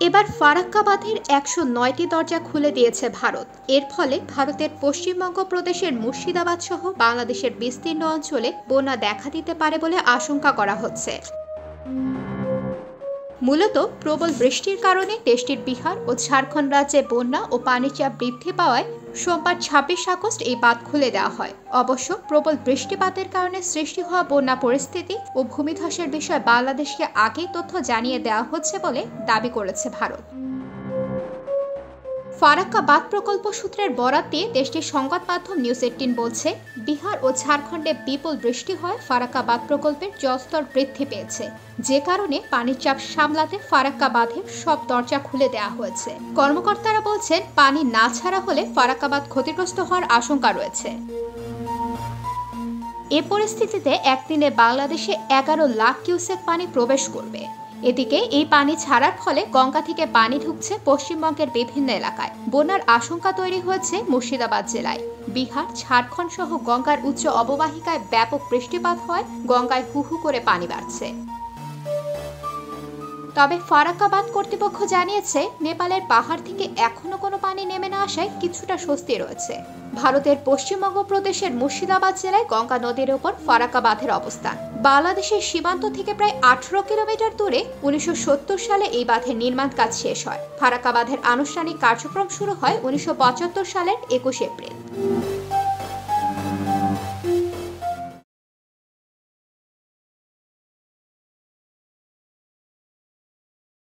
এবার ফারাক্কা বাঁধের ১০৯টি দরজা খুলে দিয়েছে ভারত। এর ফলে ভারতের পশ্চিমবঙ্গ প্রদেশের মুর্শিদাবাদ সহ বাংলাদেশের বিস্তীর্ণ অঞ্চলে বন্যা দেখা দিতে পারে বলে আশঙ্কা করা হচ্ছে। মূলত প্রবল বৃষ্টির কারণে দেশটির বিহার ও ঝাড়খণ্ড রাজ্যে বন্যা ও পানির চাপ বৃদ্ধি পাওয়ায় সোমবার ২৬ আগস্ট এই বাঁধ খুলে দেওয়া হয়। অবশ্য প্রবল বৃষ্টিপাতের কারণে সৃষ্টি হওয়া বন্যা পরিস্থিতি ও ভূমিধসের বিষয়ে বাংলাদেশকে আগেই তথ্য জানিয়ে দেওয়া হচ্ছে বলে দাবি করেছে ভারত। ফারাক্কা বাঁধ প্রকল্প সূত্রের বরাত দিয়ে দেশটির সংবাদ মাধ্যম নিউজ18 বলছে, বিহার ও ঝাড়খণ্ডে বিপুল বৃষ্টি হয় ফারাক্কা বাঁধ প্রকল্পের জলস্তর বৃদ্ধি পেয়েছে, যে কারণে পানির চাপ সামলাতে ফারাক্কা বাঁধের সব দরজা খুলে দেওয়া হয়েছে। কর্মকর্তারা বলছেন, পানি না ছাড়া হলে ফারাক্কা বাঁধ ক্ষতিগ্রস্ত হওয়ার আশঙ্কা রয়েছে। এ পরিস্থিতিতে একদিনে বাংলাদেশে ১১ লাখ কিউসেক পানি প্রবেশ করবে। এদিকে এই পানি ছাড়ার ফলে গঙ্গা থেকে পানি ঢুকছে পশ্চিমবঙ্গের বিভিন্ন এলাকায়। বন্যার আশঙ্কা তৈরি হয়েছে মুর্শিদাবাদ জেলায়। বিহার, ঝাড়খণ্ড সহ গঙ্গার উচ্চ অববাহিকায় ব্যাপক বৃষ্টিপাত হয়, গঙ্গায় হু হু করে পানি বাড়ছে। তবে ফারাক্কা বাঁধ কর্তৃপক্ষ জানিয়েছে, নেপালের পাহাড় থেকে এখনো কোনো পানি নেমে না আসায় কিছুটা স্বস্তি রয়েছে। ভারতের পশ্চিমবঙ্গ প্রদেশের মুর্শিদাবাদ জেলায় গঙ্গা নদীর ওপর ফারাক্কা বাঁধের অবস্থান। বাংলাদেশের সীমান্ত থেকে প্রায় ১৮ কিলোমিটার দূরে ১৯৭০ সালে এই বাঁধের নির্মাণ কাজ শেষ হয়। ফারাক্কা বাঁধের আনুষ্ঠানিক কার্যক্রম শুরু হয় ১৯৭৫ সালের ২১ এপ্রিল।